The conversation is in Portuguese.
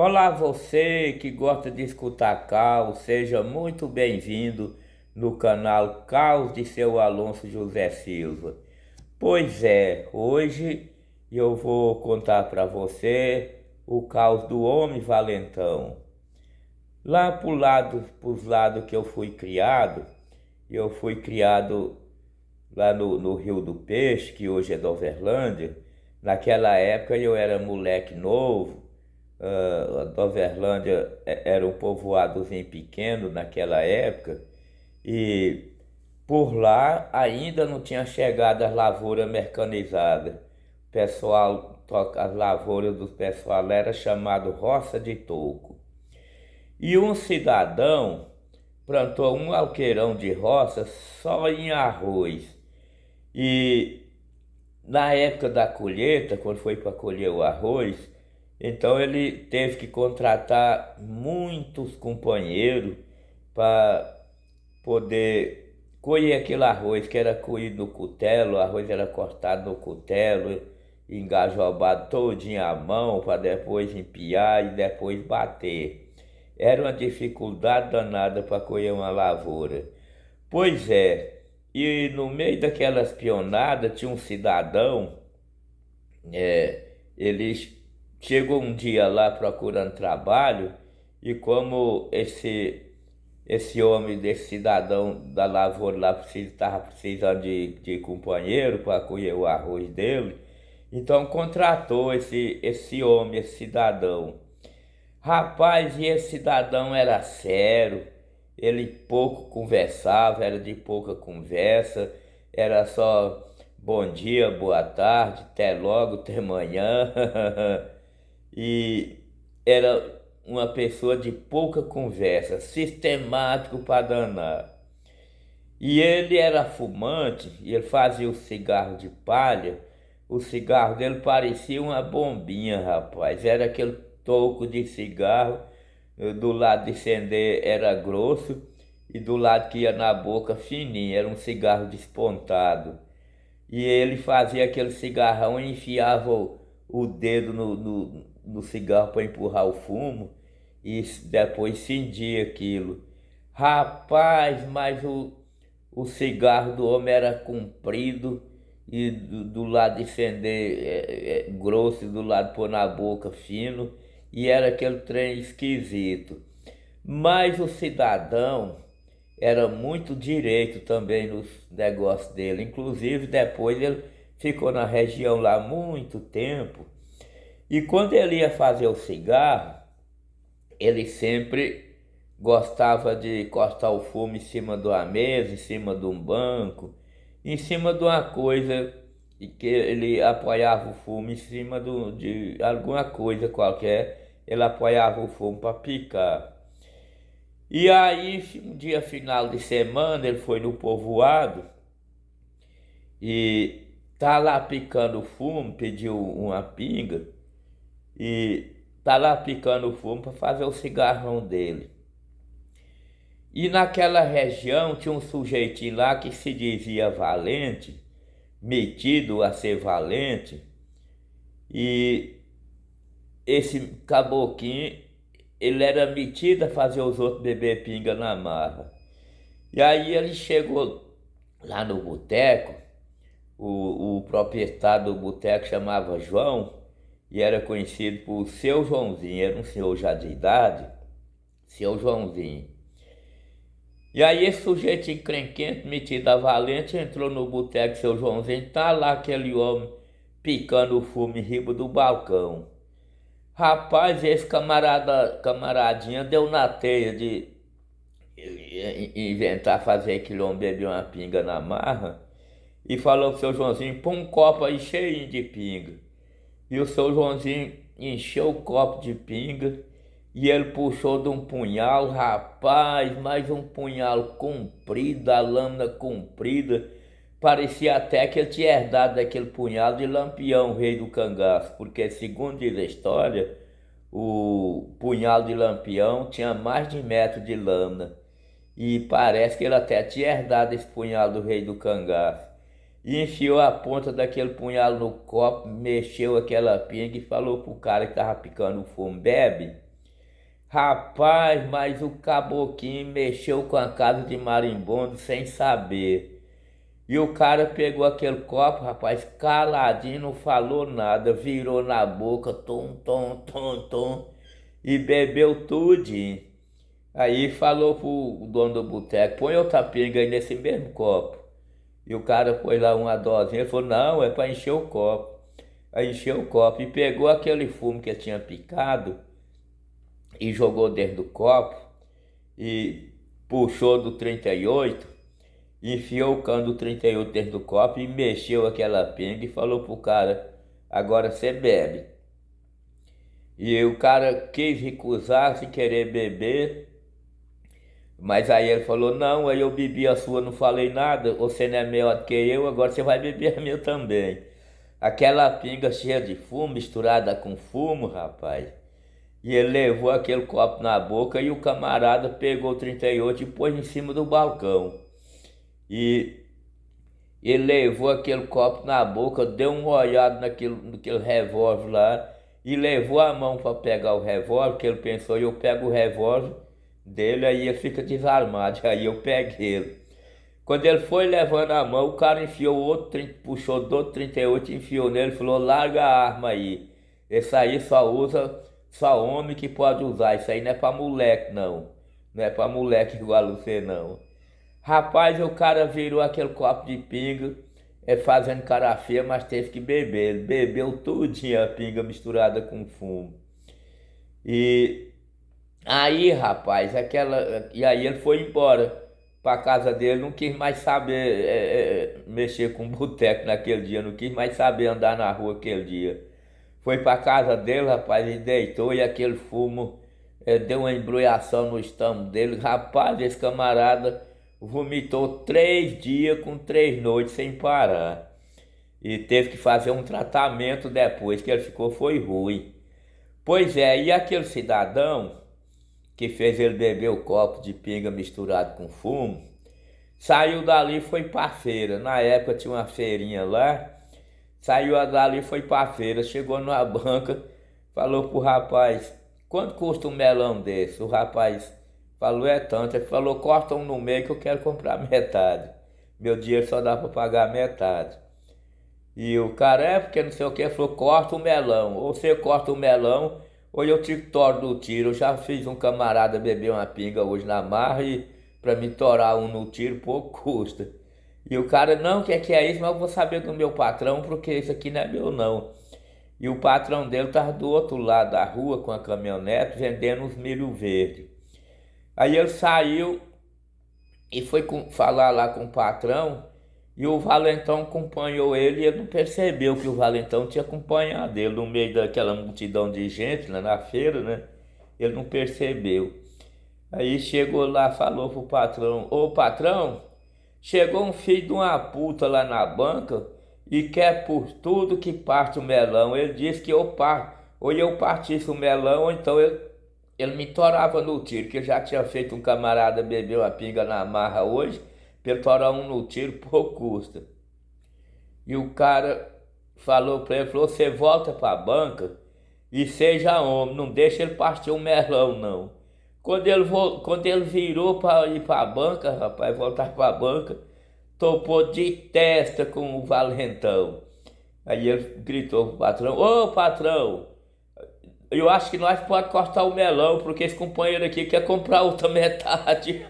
Olá, você que gosta de escutar caos, seja muito bem-vindo no canal Caos de seu Alonso José Silva. Pois é, hoje eu vou contar para você o caos do homem valentão. Lá pros lados que eu fui criado lá no Rio do Peixe, que hoje é Doverlândia. Naquela época eu era moleque novo. Doverlândia era um povoadozinho pequeno naquela época e por lá ainda não tinha chegado as lavouras mecanizadas. O pessoal, as lavouras do pessoal era chamado roça de toco. E um cidadão plantou um alqueirão de roça só em arroz. E na época da colheita, quando foi para colher o arroz, então ele teve que contratar muitos companheiros para poder colher aquele arroz que era coído no cutelo. O arroz era cortado no cutelo, engajobado todinho à mão para depois empiar e depois bater. Era uma dificuldade danada para colher uma lavoura. Pois é, e no meio daquelas pionadas tinha um cidadão. Ele chegou um dia lá procurando trabalho e como esse homem, desse cidadão da lavoura lá estava precisando de companheiro para colher o arroz dele, então contratou esse homem, esse cidadão. Rapaz, e esse cidadão era sério, ele pouco conversava, era de pouca conversa, era só bom dia, boa tarde, até logo, até amanhã. E era uma pessoa de pouca conversa, sistemático para danar. E ele era fumante, e ele fazia o cigarro de palha. O cigarro dele parecia uma bombinha, rapaz. Era aquele toco de cigarro, do lado de acender era grosso e do lado que ia na boca fininho, era um cigarro despontado. E ele fazia aquele cigarrão e enfiava o dedo no cigarro para empurrar o fumo e depois cindia aquilo. Rapaz, mas o cigarro do homem era comprido e do lado de fender grosso e do lado de pôr na boca fino, e era aquele trem esquisito. Mas o cidadão era muito direito também nos negócios dele. Inclusive depois ele ficou na região lá muito tempo. E quando ele ia fazer o cigarro, ele sempre gostava de encostar o fumo em cima de uma mesa, em cima de um banco, em cima de uma coisa, e que ele apoiava o fumo em cima de alguma coisa qualquer, ele apoiava o fumo para picar. E aí, um dia final de semana, ele foi no povoado e tá lá picando fumo, pediu uma pinga e tá lá picando fumo para fazer o cigarrão dele. E naquela região tinha um sujeitinho lá que se dizia valente, metido a ser valente, e esse caboclinho, ele era metido a fazer os outros beber pinga na marra. E aí ele chegou lá no boteco, o proprietário do boteco chamava João e era conhecido por Seu Joãozinho, era um senhor já de idade, Seu Joãozinho. E aí esse sujeito encrenquente, metido a valente, entrou no boteco Seu Joãozinho, tá lá aquele homem picando o fumo em riba do balcão. Rapaz, esse camaradinha deu na teia de inventar fazer aquele homem beber uma pinga na marra e falou pro seu Joãozinho: põe um copo aí cheinho de pinga. E o seu Joãozinho encheu o copo de pinga e ele puxou de um punhal, rapaz, mais um punhal comprido, a lâmina comprida. Parecia até que ele tinha herdado daquele punhal de Lampião, rei do cangaço, porque segundo diz a história, o punhal de Lampião tinha mais de metro de lâmina. E parece que ele até tinha herdado esse punhal do rei do cangaço. E enfiou a ponta daquele punhal no copo, mexeu aquela pinga e falou pro cara que tava picando o fumo: bebe. Rapaz, mas o caboclinho mexeu com a casa de marimbondo sem saber. E o cara pegou aquele copo, rapaz, caladinho, não falou nada, virou na boca, tom, tom, tom, tom, e bebeu tudinho. Aí falou pro dono do boteco, põe outra pinga aí nesse mesmo copo. E o cara pôs lá uma dosinha, ele falou, não, é para encher o copo. Aí encheu o copo e pegou aquele fumo que tinha picado e jogou dentro do copo e puxou do 38, enfiou o cano do 38 dentro do copo e mexeu aquela pinga e falou pro cara, agora você bebe. E o cara quis recusar, se querer beber, mas aí ele falou, não, aí eu bebi a sua, não falei nada, você não é melhor do que eu, agora você vai beber a minha também. Aquela pinga cheia de fumo, misturada com fumo, rapaz. E ele levou aquele copo na boca e o camarada pegou o 38 e pôs em cima do balcão. E ele levou aquele copo na boca, deu uma olhada naquele revólver lá e levou a mão para pegar o revólver, que ele pensou, eu pego o revólver dele, aí ele fica desarmado, aí eu peguei ele. Quando ele foi levando a mão, o cara enfiou outro, puxou do outro 38 e enfiou nele e falou, larga a arma aí. Esse aí só usa, só homem que pode usar, isso aí não é pra moleque não. Não é pra moleque igual você não. Rapaz, o cara virou aquele copo de pinga, fazendo cara feia, mas teve que beber. Ele bebeu tudinho a pinga misturada com fumo. E aí, rapaz, e aí ele foi embora pra casa dele, não quis mais saber mexer com boteco naquele dia, não quis mais saber andar na rua aquele dia. Foi pra casa dele, rapaz, e deitou e aquele fumo deu uma embrulhação no estômago dele. Rapaz, esse camarada vomitou 3 dias com 3 noites sem parar. E teve que fazer um tratamento depois, que ele ficou, foi ruim. Pois é, e aquele cidadão que fez ele beber o copo de pinga misturado com fumo, saiu dali e foi pra feira. Na época tinha uma feirinha lá, saiu dali e foi pra feira, chegou numa banca, falou pro rapaz, quanto custa um melão desse? O rapaz falou, é tanto. Ele falou, corta um no meio que eu quero comprar metade. Meu dinheiro só dá pra pagar metade. E o cara, porque não sei o que, falou, corta o melão. Ou você corta o melão, ou eu te toro do tiro. Eu já fiz um camarada beber uma pinga hoje na marra e pra me torar um no tiro, pouco custa. E o cara, não, que é isso? Mas eu vou saber do meu patrão, porque isso aqui não é meu não. E o patrão dele tava do outro lado da rua com a caminhonete vendendo uns milho verde. Aí ele saiu e foi falar lá com o patrão e o valentão acompanhou ele e ele não percebeu que o valentão tinha acompanhado ele no meio daquela multidão de gente lá na feira, né? Ele não percebeu. Aí chegou lá, falou pro patrão, ô patrão, chegou um filho de uma puta lá na banca e quer por tudo que parte o melão. Ele disse que ou eu partisse o melão, ou então ele me torava no tiro, que eu já tinha feito um camarada beber uma pinga na marra hoje, pra ele torar um no tiro, pouco custa. E o cara falou pra ele, falou, você volta pra banca e seja homem, não deixa ele partir um melão não. Quando ele virou para ir para a banca, rapaz, voltar para a banca, topou de testa com o valentão. Aí ele gritou pro patrão, ô patrão, eu acho que nós pode cortar o melão, porque esse companheiro aqui quer comprar outra metade.